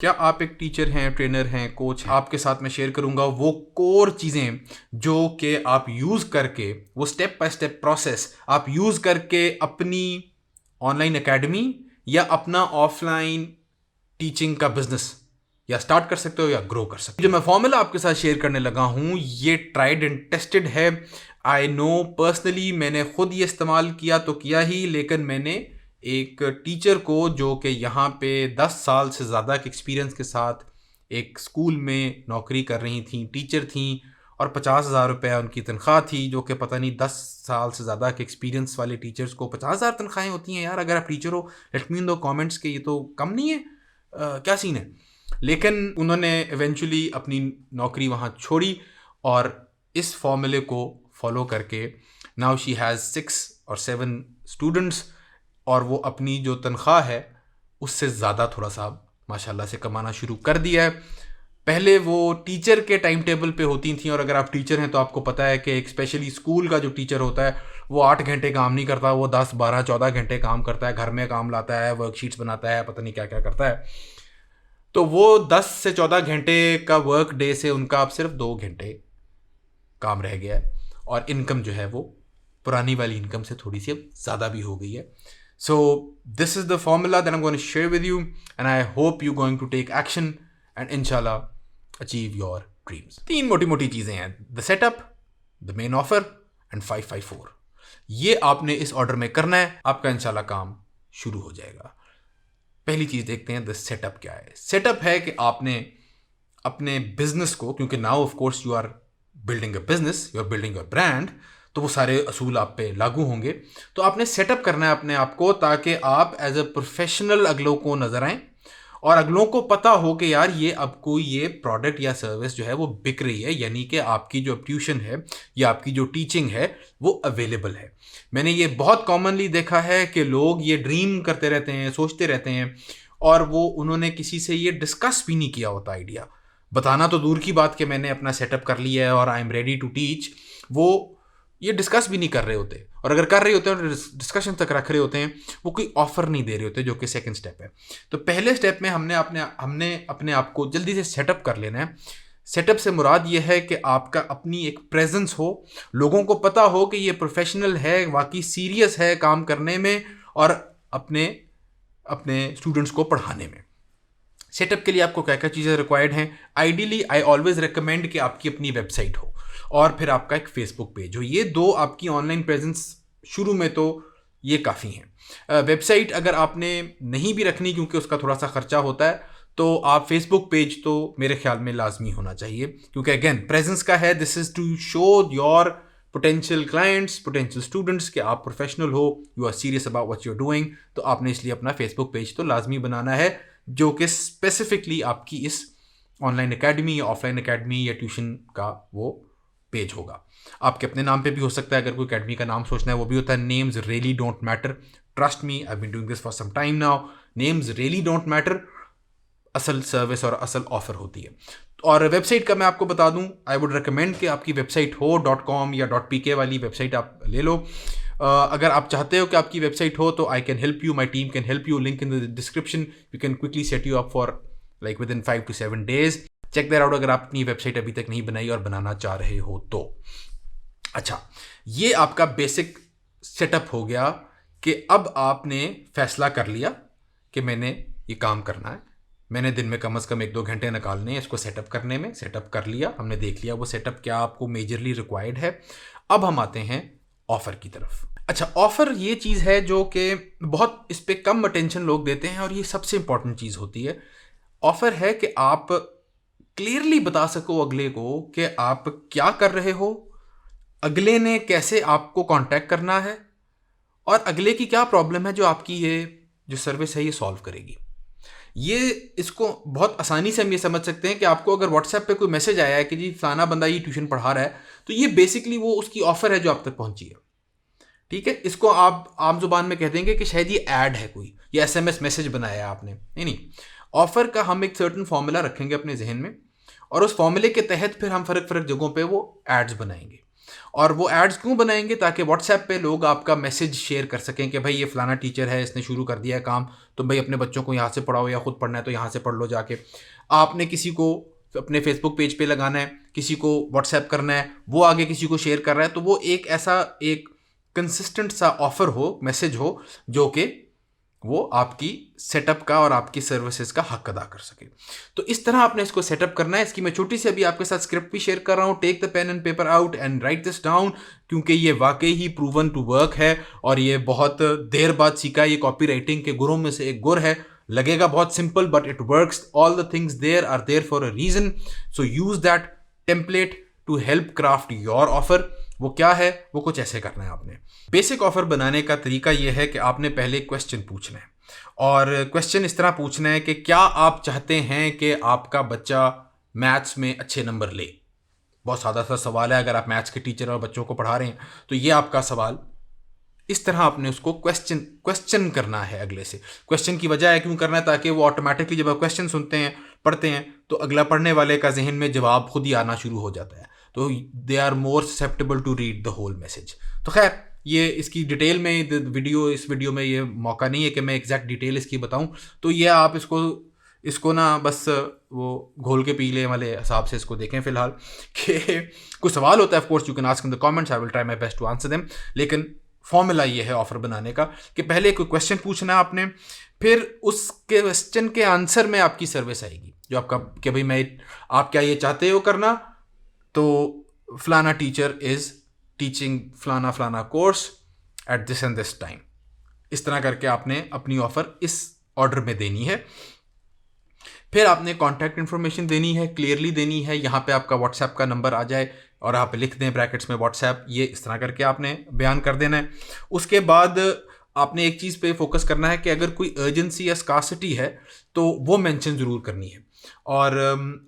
क्या आप एक टीचर हैं, ट्रेनर हैं, कोच हैं? आपके साथ मैं शेयर करूंगा वो कोर चीज़ें जो कि आप यूज़ करके, वो स्टेप बाय स्टेप प्रोसेस आप यूज़ करके अपनी ऑनलाइन एकेडमी या अपना ऑफलाइन टीचिंग का बिजनेस या स्टार्ट कर सकते हो या ग्रो कर सकते हो। जो मैं फॉर्मूला आपके साथ शेयर करने लगा हूँ ये ट्राइड एंड टेस्टेड है। आई नो पर्सनली मैंने खुद ये इस्तेमाल किया तो किया ही, लेकिन मैंने एक टीचर को जो कि यहाँ पे 10 साल से ज़्यादा के एक्सपीरियंस के साथ एक स्कूल में नौकरी कर रही थी, टीचर थी, और 50,000 रुपये उनकी तनख्वाह थी, जो कि पता नहीं 10 साल से ज़्यादा के एक्सपीरियंस वाले टीचर्स को 50,000 तनख्वाहें होती हैं यार। अगर आप टीचर हो लेट मी इन दो कमेंट्स के ये तो कम नहीं है, क्या सीन है। लेकिन उन्होंने इवेंचुअली अपनी नौकरी वहाँ छोड़ी और इस फॉर्मूले को फॉलो करके नाउ शी हैज़ 6 और 7 स्टूडेंट्स, और वो अपनी जो तनख्वाह है उससे ज़्यादा थोड़ा सा माशाल्लाह से कमाना शुरू कर दिया है। पहले वो टीचर के टाइम टेबल पे होती थी, और अगर आप टीचर हैं तो आपको पता है कि एक स्पेशली स्कूल का जो टीचर होता है वो 8 घंटे काम नहीं करता, वो 10 12 14 घंटे काम करता है, घर में काम लाता है, वर्कशीट्स बनाता है, पता नहीं क्या क्या करता है। तो वो 10 से 14 घंटे का वर्क डे से उनका अब सिर्फ 2 घंटे काम रह गया है, और इनकम जो है वो पुरानी वाली इनकम से थोड़ी सी अब ज़्यादा भी हो गई है। So this is the formula that I'm going to share with you, and I hope you're going to take action and inshallah achieve your dreams. 3 मोटी मोटी चीज़ें हैं: the setup, the main offer and 554। ये आपने इस order में करना है, आपका इंशाल्लाह काम शुरू हो जाएगा। पहली चीज़ देखते हैं, द सेटअप क्या है। सेटअप है कि आपने अपने बिजनेस को, क्योंकि now of course you are building a business, you are building a brand, तो वो सारे असूल आप पे लागू होंगे। तो आपने सेटअप करना है अपने आप को, ताकि आप एज अ प्रोफेशनल अगलों को नजर आएं और अगलों को पता हो कि यार ये अब कोई ये प्रोडक्ट या सर्विस जो है वो बिक रही है, यानी कि आपकी जो ट्यूशन है या आपकी जो टीचिंग है वो अवेलेबल है। मैंने ये बहुत कॉमनली देखा है कि लोग ये ड्रीम करते रहते हैं, सोचते रहते हैं, और वो उन्होंने किसी से ये डिस्कस भी नहीं किया होता आइडिया। बताना तो दूर की बात कि मैंने अपना सेटअप कर लिया है और I am ready to teach, वो ये डिस्कस भी नहीं कर रहे होते, और अगर कर रहे होते हैं और डिस्कशन तक रख रहे होते हैं, वो कोई ऑफर नहीं दे रहे होते, जो कि सेकंड स्टेप है। तो पहले स्टेप में हमने अपने आप को जल्दी से सेटअप कर लेना है। सेटअप से मुराद ये है कि आपका अपनी एक प्रेजेंस हो, लोगों को पता हो कि ये प्रोफेशनल है, वाकई सीरियस है काम करने में और अपने अपने स्टूडेंट्स को पढ़ाने में। सेटअप के लिए आपको क्या क्या चीज़ें रिक्वायर्ड हैं? आइडियली आई ऑलवेज रिकमेंड कि आपकी अपनी वेबसाइट हो और फिर आपका एक फेसबुक पेज हो। ये दो आपकी ऑनलाइन प्रेजेंस शुरू में तो ये काफ़ी हैं। वेबसाइट अगर आपने नहीं भी रखनी, क्योंकि उसका थोड़ा सा खर्चा होता है, तो आप फेसबुक पेज तो मेरे ख्याल में लाजमी होना चाहिए, क्योंकि अगेन प्रेजेंस का है, this is to show your potential clients, potential students कि आप प्रोफेशनल हो, you are serious about what you are doing. तो आपने इसलिए अपना फेसबुक पेज तो लाजमी बनाना है, जो कि स्पेसिफिकली आपकी इस ऑनलाइन एकेडमी या ऑफलाइन एकेडमी या ट्यूशन का वो पेज होगा। आपके अपने नाम पे भी हो सकता है, अगर कोई एकेडमी का नाम सोचना है वो भी होता है। Names really don't matter, trust me, I been doing this for some time now. Names really don't matter, असल सर्विस और असल ऑफर होती है। और वेबसाइट का मैं आपको बता दूं, आई वुड रिकमेंड कि आपकी वेबसाइट हो .com या .pk वाली वेबसाइट आप ले लो। अगर आप चाहते हो कि आपकी वेबसाइट हो तो I can help you, my team can help you, link in the description, we can quickly set you up for like within 5 to 7 days। Check that out अगर आप अपनी वेबसाइट अभी तक नहीं बनाई और बनाना चाह रहे हो तो। अच्छा, ये आपका बेसिक सेटअप हो गया कि अब आपने फैसला कर लिया कि मैंने ये काम करना है, मैंने दिन में कम से कम 1-2 घंटे निकालने हैं इसको सेटअप करने में। सेटअप कर लिया, हमने देख लिया वो सेटअप क्या आपको मेजरली रिक्वायर्ड है। अब हम आते हैं ऑफर की तरफ। अच्छा, ऑफर ये चीज़ है जो कि बहुत इस पर कम अटेंशन लोग देते हैं, और ये सबसे इंपॉर्टेंट चीज़ होती है। ऑफर है कि आप क्लियरली बता सको अगले को कि आप क्या कर रहे हो, अगले ने कैसे आपको कांटेक्ट करना है, और अगले की क्या प्रॉब्लम है जो आपकी ये जो सर्विस है ये सॉल्व करेगी। ये इसको बहुत आसानी से हम ये समझ सकते हैं कि आपको अगर व्हाट्सएप पे कोई मैसेज आया है कि जी फलाना बंदा ये ट्यूशन पढ़ा रहा है, तो ये बेसिकली वो उसकी ऑफर है जो आप तक पहुंची है। ठीक है, इसको आप आम जुबान में कह देंगे कि शायद ये ऐड है कोई, या SMS मैसेज बनाया है आपने। नहीं, ऑफर का हम एक सर्टन फॉर्मूला रखेंगे अपने जहन में, और उस फॉर्मूले के तहत फिर हम फ़र्क जगहों पे वो एड्स बनाएंगे। और वो एड्स क्यों बनाएंगे? ताकि व्हाट्सएप पे लोग आपका मैसेज शेयर कर सकें कि भाई ये फलाना टीचर है, इसने शुरू कर दिया है काम, तुम भाई अपने बच्चों को यहाँ से पढ़ाओ, या खुद पढ़ना है तो यहाँ से पढ़ लो जाके। आपने किसी को अपने फेसबुक पेज पे लगाना है, किसी को व्हाट्सएप करना है, वो आगे किसी को शेयर कर रहा है, तो वो एक ऐसा एक कंसिस्टेंट सा ऑफर हो, मैसेज हो, जो कि वो आपकी सेटअप का और आपकी सर्विसेज का हक अदा कर सके। तो इस तरह आपने इसको सेटअप करना है। इसकी मैं छोटी सी अभी आपके साथ स्क्रिप्ट भी शेयर कर रहा हूँ। Take the pen and paper out and write this down, क्योंकि ये वाकई ही प्रूवन टू वर्क है और ये बहुत देर बाद सीखा। ये कॉपी राइटिंग के गुरों में से एक गुर है। लगेगा बहुत simple, but it works. All the things there are there for a reason, so use that template to help craft your offer. वो क्या है? वो कुछ ऐसे करना है आपने। बेसिक ऑफर बनाने का तरीका यह है कि आपने पहले क्वेश्चन पूछना है, और क्वेश्चन इस तरह पूछना है कि क्या आप चाहते हैं कि आपका बच्चा मैथ्स में अच्छे नंबर ले? बहुत सादा सा सवाल है। अगर आप मैथ्स के टीचर और बच्चों को पढ़ा रहे हैं तो ये आपका सवाल। इस तरह आपने उसको क्वेश्चन करना है अगले से। क्वेश्चन की वजह है क्यों करना है? ताकि वो ऑटोमेटिकली जब आप क्वेश्चन सुनते हैं, पढ़ते हैं, तो अगला पढ़ने वाले का जहन में जवाब खुद ही आना शुरू हो जाता है। तो they are more susceptible to read the whole message. तो खैर, ये इसकी डिटेल में इस वीडियो में ये मौका नहीं है कि मैं एग्जैक्ट डिटेल इसकी बताऊं। तो ये आप इसको ना बस वो घोल के पी ले वाले हिसाब से इसको देखें फिलहाल। कि कुछ सवाल होता है, of course you can ask in the comments, I will try my best to answer them. लेकिन फॉर्मूला ये है ऑफर बनाने का कि पहले कोई क्वेश्चन पूछना है आपने, फिर उस क्वेश्चन के आंसर में आपकी सर्विस आएगी, जो आपका कि भाई आप क्या ये चाहते हो करना, तो फलाना टीचर इज टीचिंग फलाना फलाना course at this and this time. इस तरह करके आपने अपनी ऑफर इस ऑर्डर में देनी है। फिर आपने कॉन्टैक्ट इन्फॉर्मेशन देनी है, क्लियरली देनी है। यहाँ पे आपका व्हाट्सएप का नंबर आ जाए और आप लिख दें ब्रैकेट्स में व्हाट्सएप, ये इस तरह करके आपने बयान कर देना है। उसके बाद आपने एक चीज़ पे फोकस करना है कि अगर कोई अर्जेंसी या स्कार्सिटी है तो वो मेंशन ज़रूर करनी है, और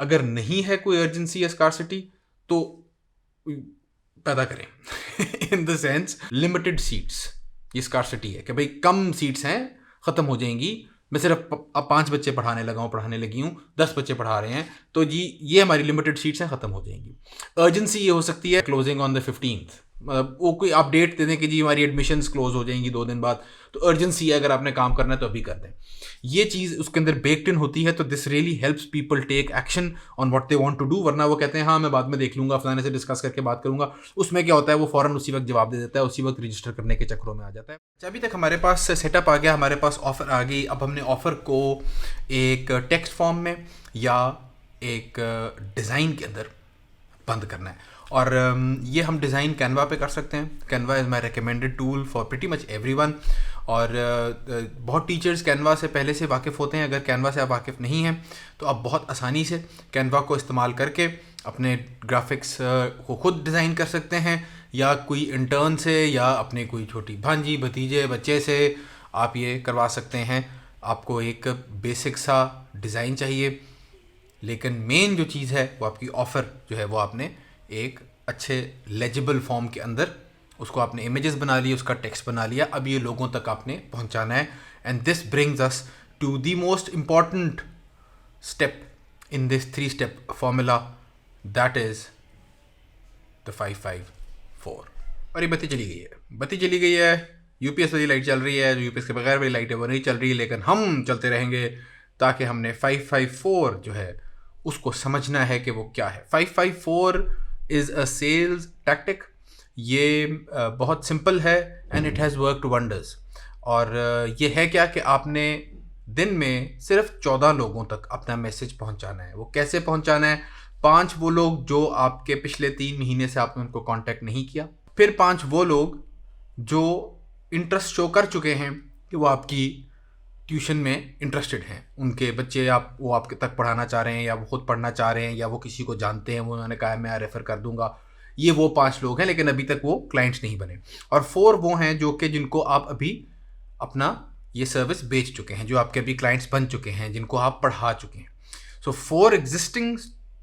अगर नहीं है कोई अर्जेंसी या स्कार्सिटी तो पैदा करें। In the sense limited seats, ये स्कार्सिटी है कि भाई कम सीट्स हैं, ख़त्म हो जाएंगी, मैं सिर्फ अब 5 बच्चे पढ़ाने लगी हूँ, 10 बच्चे पढ़ा रहे हैं, तो जी ये हमारी लिमिटेड सीट्स हैं, ख़त्म हो जाएंगी। अर्जेंसी ये हो सकती है क्लोजिंग ऑन द 15th, मतलब वो कोई अपडेट दे दें कि जी हमारी एडमिशन्स क्लोज हो जाएंगी 2 दिन बाद, तो अर्जेंसी है, अगर आपने काम करना है तो अभी कर दें। ये चीज़ उसके अंदर बेक्ड इन होती है, तो this really helps people take action on what they want to do. वरना वो कहते हैं हाँ मैं बाद में देख लूँगा, फलाने से डिस्कस करके बात करूँगा। उसमें क्या होता है, वो फ़ौरन उसी वक्त जवाब दे देता है, उसी वक्त रजिस्टर करने के चक्करों में आ जाता है। अभी तक हमारे पास सेटअप आ गया, हमारे पास ऑफ़र आ गई। अब हमने ऑफ़र को एक टेक्स्ट फॉर्म में या एक डिज़ाइन के अंदर बंद करना है, और ये हम डिज़ाइन कैनवा पे कर सकते हैं। Canva is my recommended tool for pretty much everyone, और बहुत टीचर्स कैनवा से पहले से वाकिफ़ होते हैं। अगर कैनवा से आप वाकिफ़ नहीं हैं तो आप बहुत आसानी से कैनवा को इस्तेमाल करके अपने ग्राफिक्स को खुद डिज़ाइन कर सकते हैं, या कोई इंटर्न से या अपने कोई छोटी भांजी भतीजे बच्चे से आप ये करवा सकते हैं। आपको एक बेसिक सा डिज़ाइन चाहिए, लेकिन मेन जो चीज़ है वो आपकी ऑफ़र जो है वो आपने एक अच्छे लेजिबल फॉर्म के अंदर उसको आपने इमेजेस बना लिए, उसका टेक्स्ट बना लिया। अब ये लोगों तक आपने पहुंचाना है, and this brings us to the most important step in this 3 step formula, that is the 554। और ये बत्ती चली गई है, यूपीएस वाली लाइट चल रही है, जो यूपीएस के बगैर वाली लाइट है वो नहीं चल रही, लेकिन हम चलते रहेंगे, ताकि हमने 554 जो है उसको समझना है कि वो क्या है। 554 इज़ अ सेल्स टैक्टिक। ये बहुत सिंपल है and it has worked wonders. और ये है क्या कि आपने दिन में सिर्फ 14 लोगों तक अपना मैसेज पहुंचाना है। वो कैसे पहुंचाना है? 5 वो लोग जो आपके पिछले 3 महीने से आपने उनको कांटेक्ट नहीं किया, फिर 5 वो लोग जो इंटरेस्ट शो कर चुके हैं कि वो आपकी ट्यूशन में इंटरेस्टेड हैं, उनके बच्चे वो आपके तक पढ़ाना चाह रहे हैं, या वो खुद पढ़ना चाह रहे हैं, या वो किसी को जानते हैं, वो उन्होंने कहा मैं रेफ़र कर दूंगा। ये वो 5 लोग हैं, लेकिन अभी तक वो क्लाइंट्स नहीं बने। और 4 वो हैं जो कि जिनको आप अभी अपना ये सर्विस बेच चुके हैं, जो आपके अभी क्लाइंट्स बन चुके हैं, जिनको आप पढ़ा चुके हैं। सो 4 एग्जिस्टिंग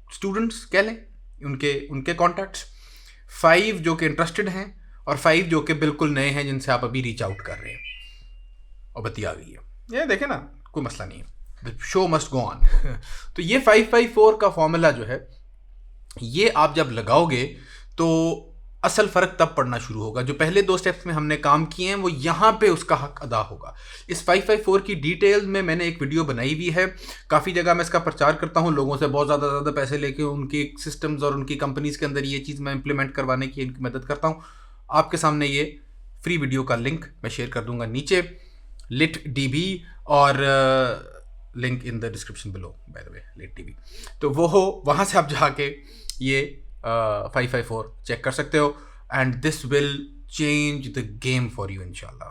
स्टूडेंट्स कह लें, उनके कॉन्टैक्ट्स, 5 जो कि इंटरेस्टेड हैं, और 5 जो कि बिल्कुल नए हैं, जिनसे आप अभी रीच आउट कर रहे हैं। और बत्ती आ गई है, ये देखें ना, कोई मसला नहीं है, the show must go on. तो ये 554 का फॉर्मूला जो है, ये आप जब लगाओगे तो असल फ़र्क तब पड़ना शुरू होगा। जो पहले 2 स्टेप्स में हमने काम किए हैं वो यहाँ पे उसका हक अदा होगा। इस 554 की डिटेल में मैंने एक वीडियो बनाई हुई है, काफ़ी जगह मैं इसका प्रचार करता हूँ, लोगों से बहुत ज़्यादा पैसे लेके उनकी सिस्टम्स और उनकी कंपनीज़ के अंदर ये चीज़ मैं इंप्लीमेंट करवाने की इनकी मदद करता हूँ। आपके सामने ये फ्री वीडियो का लिंक मैं शेयर कर दूंगा नीचे, LitDB, और link in the description below by the way, LitDB। तो वो हो, वहाँ से आप जाके ये 554 चेक कर सकते हो, and this will change the game for you इंशाल्लाह,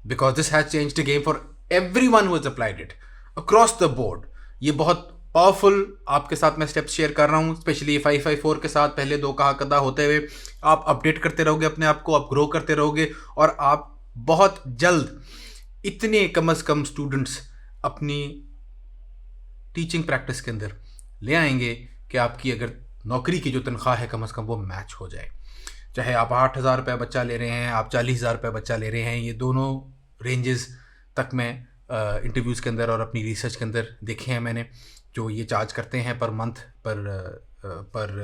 because this has change the game for everyone who has applied it across the board. ये बहुत पावरफुल आपके साथ मैं स्टेप्स शेयर कर रहा हूँ, स्पेशली 554 के साथ पहले 2 का हक अदा होते हुए आप अपडेट करते रहोगे अपने आप को, आप ग्रो करते रहोगे, और आप बहुत जल्द इतने कम अज़ कम स्टूडेंट्स अपनी टीचिंग प्रैक्टिस के अंदर ले आएंगे कि आपकी अगर नौकरी की जो तनख्वाह है कम से कम वो मैच हो जाए। चाहे आप 8,000 रुपये बच्चा ले रहे हैं, आप 40,000 रुपये बच्चा ले रहे हैं, ये दोनों रेंजेस तक मैं इंटरव्यूज़ के अंदर और अपनी रिसर्च के अंदर देखे हैं मैंने, जो ये चार्ज करते हैं पर मंथ पर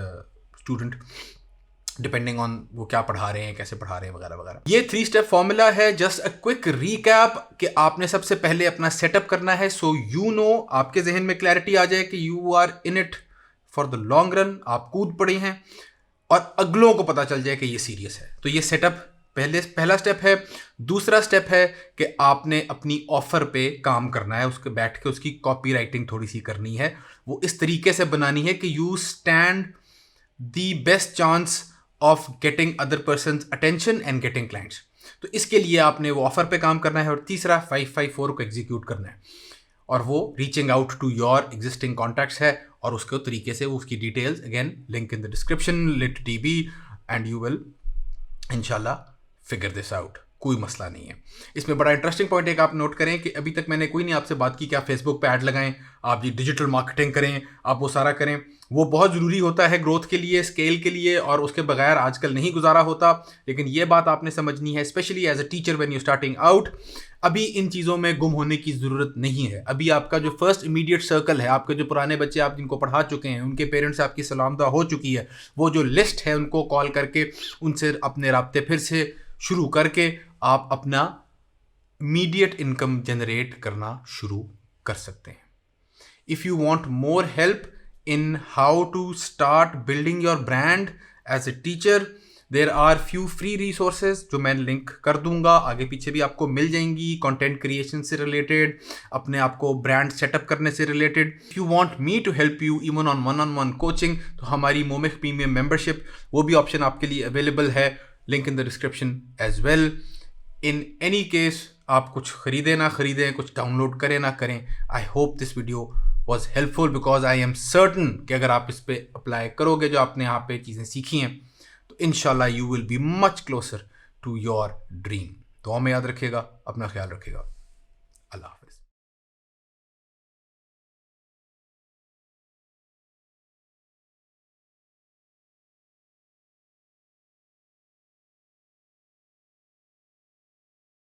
स्टूडेंट, डिपेंडिंग ऑन वो क्या पढ़ा रहे हैं, कैसे पढ़ा रहे हैं, वगैरह वगैरह। ये 3 स्टेप फॉर्मूला है। जस्ट अ क्विक रीकैप कि आपने सबसे पहले अपना सेटअप करना है, सो यू नो, आपके जहन में क्लैरिटी आ जाए कि you are in it for the long run, आप कूद पड़े हैं, और अगलों को पता चल जाए कि ये सीरियस है। तो ये सेटअप पहला स्टेप है। दूसरा स्टेप है कि आपने अपनी ऑफर पे काम करना है, उसके बैठ के उसकी कॉपी राइटिंग थोड़ी सी करनी है, वो इस तरीके से बनानी है कि you stand the best chance of getting other person attention and getting clients. तो इसके लिए आपने वो ऑफर पे काम करना है। और तीसरा 554 को एग्जीक्यूट करना है, और वो reaching out to your existing contacts है, और उसके तरीके से उसकी details again link in the description, LitDB, and you will इंशाल्लाह फिगर दिस आउट। कोई मसला नहीं है। इसमें बड़ा इंटरेस्टिंग पॉइंट एक आप नोट करें कि अभी तक मैंने कोई नहीं आपसे बात की कि आप फेसबुक पे ऐड लगाएं, आप ये डिजिटल मार्केटिंग करें, आप वो सारा करें। वो बहुत ज़रूरी होता है ग्रोथ के लिए, स्केल के लिए, और उसके बगैर आजकल नहीं गुजारा होता। लेकिन ये बात आपने समझनी है, specially as a teacher when you starting out, अभी इन चीज़ों में गुम होने की ज़रूरत नहीं है। अभी आपका जो फर्स्ट इमीडिएट सर्कल है, आपके जो पुराने बच्चे आप जिनको पढ़ा चुके हैं, उनके पेरेंट्स आपकी सलामदा हो चुकी है, वो जो लिस्ट है उनको कॉल करके उनसे अपने राब्ते फिर से शुरू करके आप अपना इमीडिएट इनकम जनरेट करना शुरू कर सकते हैं। If you want more help in how to start building your brand as a teacher, there are few free resources जो मैं लिंक कर दूंगा, आगे पीछे भी आपको मिल जाएंगी, कंटेंट क्रिएशन से रिलेटेड, अपने आप को ब्रांड सेटअप करने से related. If you want me to help you even on one coaching, तो हमारी मोमिक प्रीमियम मेंबरशिप, वो भी ऑप्शन आपके लिए अवेलेबल है, link in the description as well. In any case, आप कुछ खरीदें ना खरीदें, कुछ डाउनलोड करें ना करें, I hope this video was helpful, because I am certain कि अगर आप इस पर अप्लाई करोगे जो आपने यहाँ पे चीज़ें सीखी हैं, तो इंशाल्लाह you will be much closer to your dream. दुआ में याद रखिएगा, अपना ख्याल रखिएगा। अल्लाह।